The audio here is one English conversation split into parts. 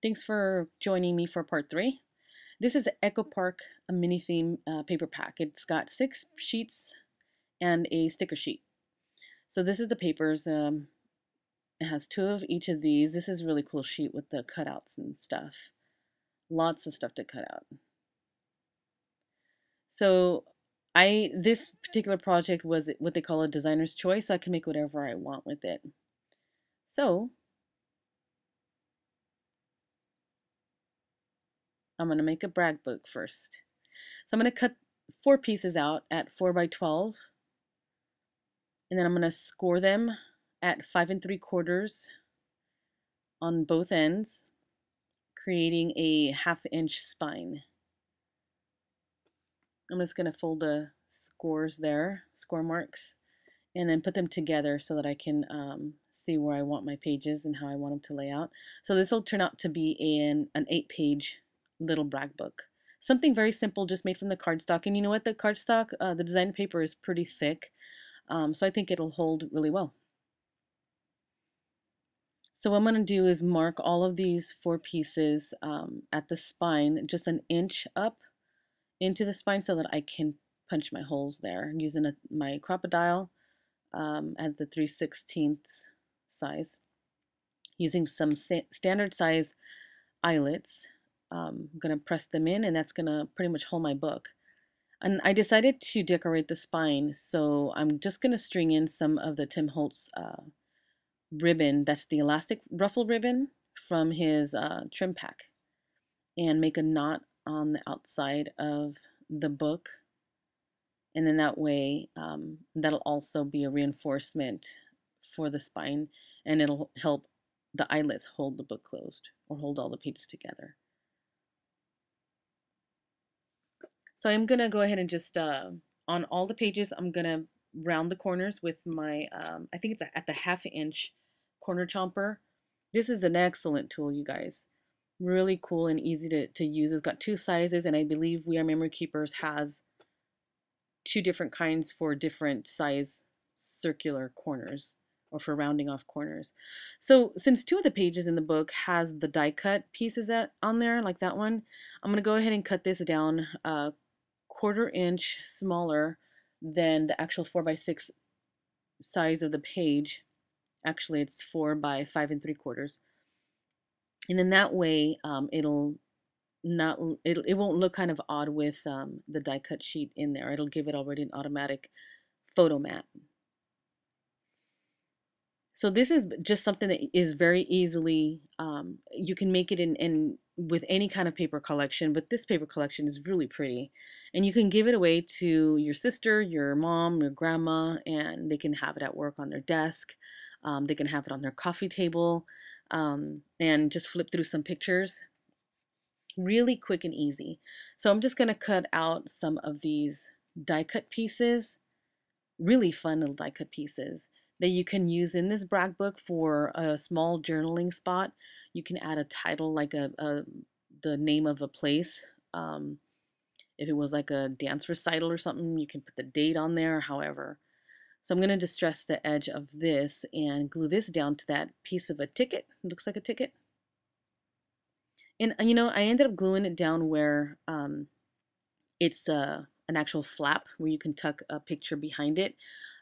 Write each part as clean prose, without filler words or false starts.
Thanks for joining me for part 3. This is Echo Park, a mini theme paper pack. It's got 6 sheets and a sticker sheet. So this is the papers. It has 2 of each of these. This is a really cool sheet with the cutouts and stuff. Lots of stuff to cut out. So this particular project was what they call a designer's choice, so I can make whatever I want with it. So I'm going to make a brag book first. So I'm going to cut 4 pieces out at 4 by 12, and then I'm going to score them at 5 3/4 on both ends, creating a 1/2 inch spine. I'm just going to fold the scores there, score marks, and then put them together so that I can see where I want my pages and how I want them to lay out. So this will turn out to be an 8-page little brag book. Something very simple, just made from the cardstock. And you know what? The cardstock, the design paper is pretty thick, so I think it'll hold really well. So what I'm going to do is mark all of these 4 pieces at the spine, just an inch up into the spine so that I can punch my holes there using my crocodile at the 3/16 size, using some standard size eyelets. I'm going to press them in, and that's going to pretty much hold my book. And I decided to decorate the spine, so I'm just going to string in some of the Tim Holtz ribbon. That's the elastic ruffle ribbon from his trim pack, and make a knot on the outside of the book. And then that way, that'll also be a reinforcement for the spine, and it'll help the eyelets hold the book closed or hold all the pages together. So I'm going to go ahead and just, on all the pages, I'm going to round the corners with my, I think it's at the 1/2 inch corner chomper. This is an excellent tool, you guys. Really cool and easy to use. It's got 2 sizes, and I believe We Are Memory Keepers has 2 different kinds for different size circular corners, or for rounding off corners. So since 2 of the pages in the book has the die cut pieces on there, like that one, I'm going to go ahead and cut this down 1/4 inch smaller than the actual 4 by 6 size of the page. Actually, it's 4 by 5 3/4. And then that way, it won't look kind of odd with the die cut sheet in there. It'll give it already an automatic photo mat. So this is just something that is very easily, you can make it in with any kind of paper collection, but this paper collection is really pretty. And you can give it away to your sister, your mom, your grandma, and they can have it at work on their desk. They can have it on their coffee table, and just flip through some pictures. Really quick and easy. So I'm just going to cut out some of these die cut pieces, really fun little die cut pieces that you can use in this brag book for a small journaling spot. You can add a title like the name of a place. If it was like a dance recital or something, you can put the date on there, however. So I'm going to distress the edge of this and glue this down to that piece of a ticket. It looks like a ticket. And you know, I ended up gluing it down where it's an actual flap where you can tuck a picture behind it.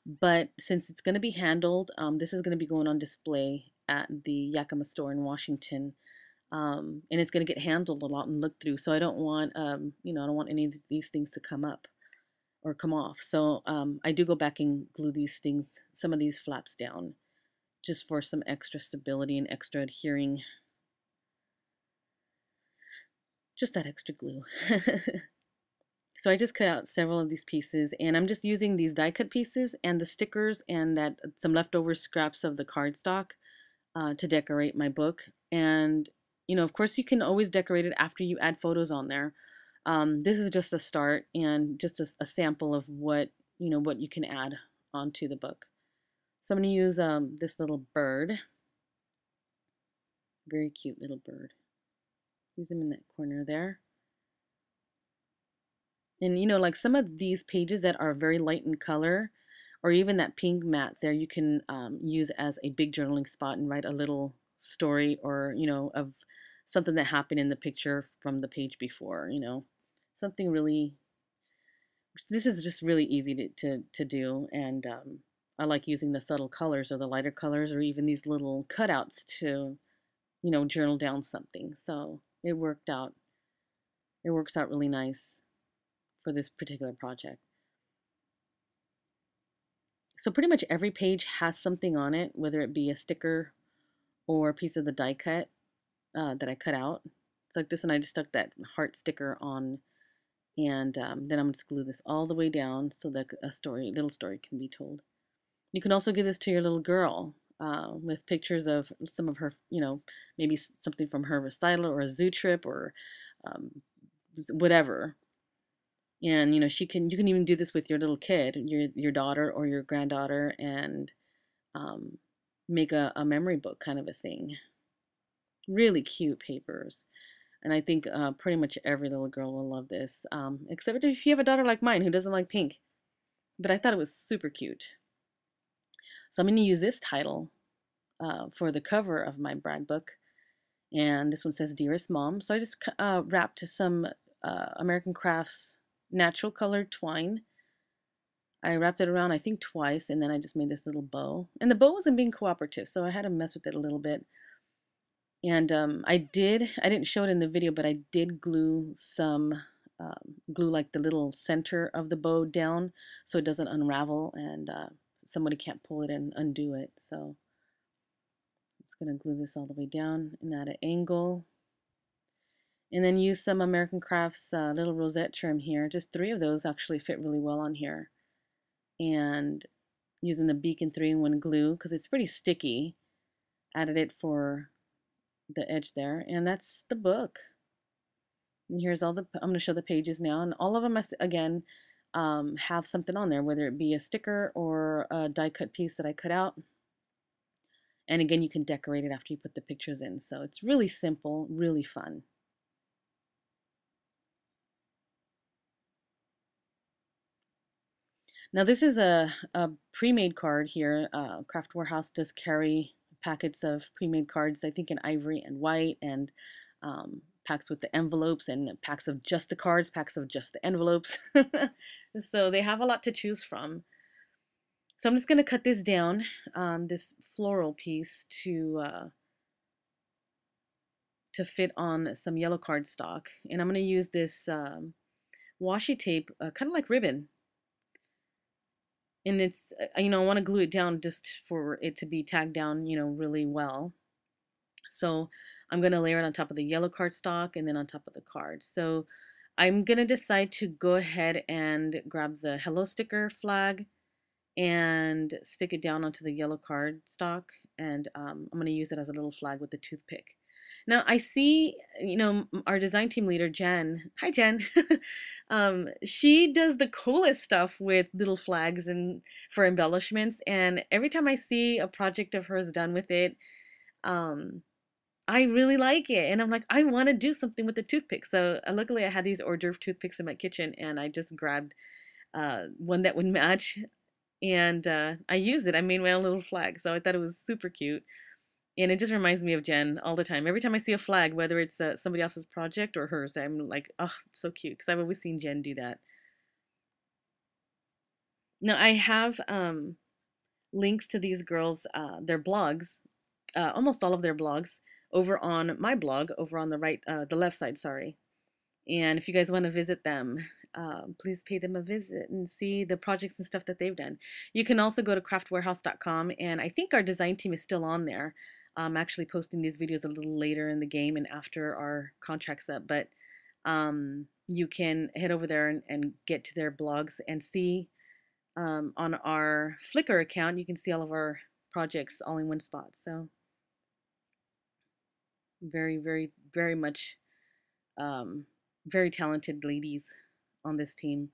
But since it's going to be handled, this is going to be going on display at the Yakima store in Washington, and it's going to get handled a lot and looked through. So I don't want, you know, I don't want any of these things to come up or come off. So I do go back and glue these things, some of these flaps down, just for some extra stability and extra adhering, just that extra glue. So I just cut out several of these pieces, and I'm just using these die cut pieces and the stickers and some leftover scraps of the cardstock to decorate my book. And you know, of course, you can always decorate it after you add photos on there. This is just a start and just a sample of what you can add onto the book. So I'm going to use this little bird, very cute little bird. Use him in that corner there. And you know, like some of these pages that are very light in color, or even that pink mat there, you can use as a big journaling spot and write a little story, or you know, of something that happened in the picture from the page before, something really, this is just really easy to do. And I like using the subtle colors or the lighter colors or even these little cutouts to, journal down something. So it works out really nice for this particular project. So pretty much every page has something on it, whether it be a sticker or a piece of the die cut that I cut out. So like this one, I just stuck that heart sticker on, and then I'm just glue this all the way down so that little story can be told. You can also give this to your little girl with pictures of some of her, maybe something from her recital or a zoo trip or um, whatever. And you can even do this with your little kid, your daughter or your granddaughter, and um, make a memory book kind of a thing. Really cute papers. And I think pretty much every little girl will love this, except if you have a daughter like mine who doesn't like pink. But I thought it was super cute. So I'm going to use this title for the cover of my brand book. And this one says Dearest Mom. So I just wrapped some American Crafts natural colored twine. I wrapped it around, I think, twice, and then I just made this little bow. And the bow wasn't being cooperative, so I had to mess with it a little bit. And I didn't show it in the video, but I did glue some, glue like the little center of the bow down so it doesn't unravel and somebody can't pull it and undo it. So I'm just going to glue this all the way down and at an angle. And then use some American Crafts little rosette trim here. Just 3 of those actually fit really well on here. And using the Beacon 3-in-1 glue because it's pretty sticky. Added it for the edge there, and that's the book. And here's all the, I'm going to show the pages now, and all of them again have something on there, whether it be a sticker or a die cut piece that I cut out. And again, you can decorate it after you put the pictures in. So it's really simple, really fun. Now this is a pre-made card here. Craft Warehouse does carry packets of pre-made cards, I think in ivory and white, and packs with the envelopes, and packs of just the cards, packs of just the envelopes. So they have a lot to choose from. So I'm just going to cut this down, this floral piece to fit on some yellow cardstock. And I'm going to use this washi tape, kind of like ribbon. And it's, I want to glue it down just for it to be tagged down, really well. So I'm going to layer it on top of the yellow cardstock and then on top of the card. So I'm going to decide to go ahead and grab the hello sticker flag and stick it down onto the yellow cardstock. And I'm going to use it as a little flag with a toothpick. Now I see, our design team leader, Jen. Hi, Jen. She does the coolest stuff with little flags and for embellishments. And every time I see a project of hers done with it, I really like it. And I'm like, I want to do something with the toothpick. So luckily I had these hors d'oeuvre toothpicks in my kitchen, and I just grabbed one that would match. And I used it. I made my own little flag. So I thought it was super cute. And it just reminds me of Jen all the time. Every time I see a flag, whether it's somebody else's project or hers, I'm like, oh, it's so cute. Because I've always seen Jen do that. Now, I have links to these girls, their blogs, almost all of their blogs, over on my blog, over on the left side, sorry. And if you guys want to visit them, please pay them a visit and see the projects and stuff that they've done. You can also go to craftwarehouse.com, and I think our design team is still on there. I'm actually posting these videos a little later in the game and after our contract's up, but you can head over there and get to their blogs and see on our Flickr account, you can see all of our projects all in one spot. So very, very, very much very talented ladies on this team.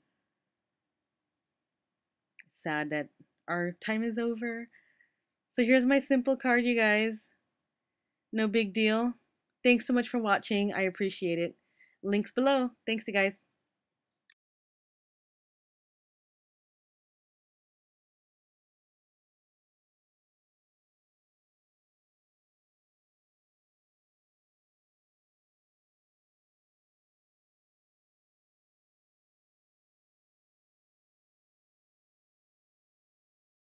Sad that our time is over. So here's my simple card, you guys. No big deal. Thanks so much for watching. I appreciate it. Links below. Thanks, you guys.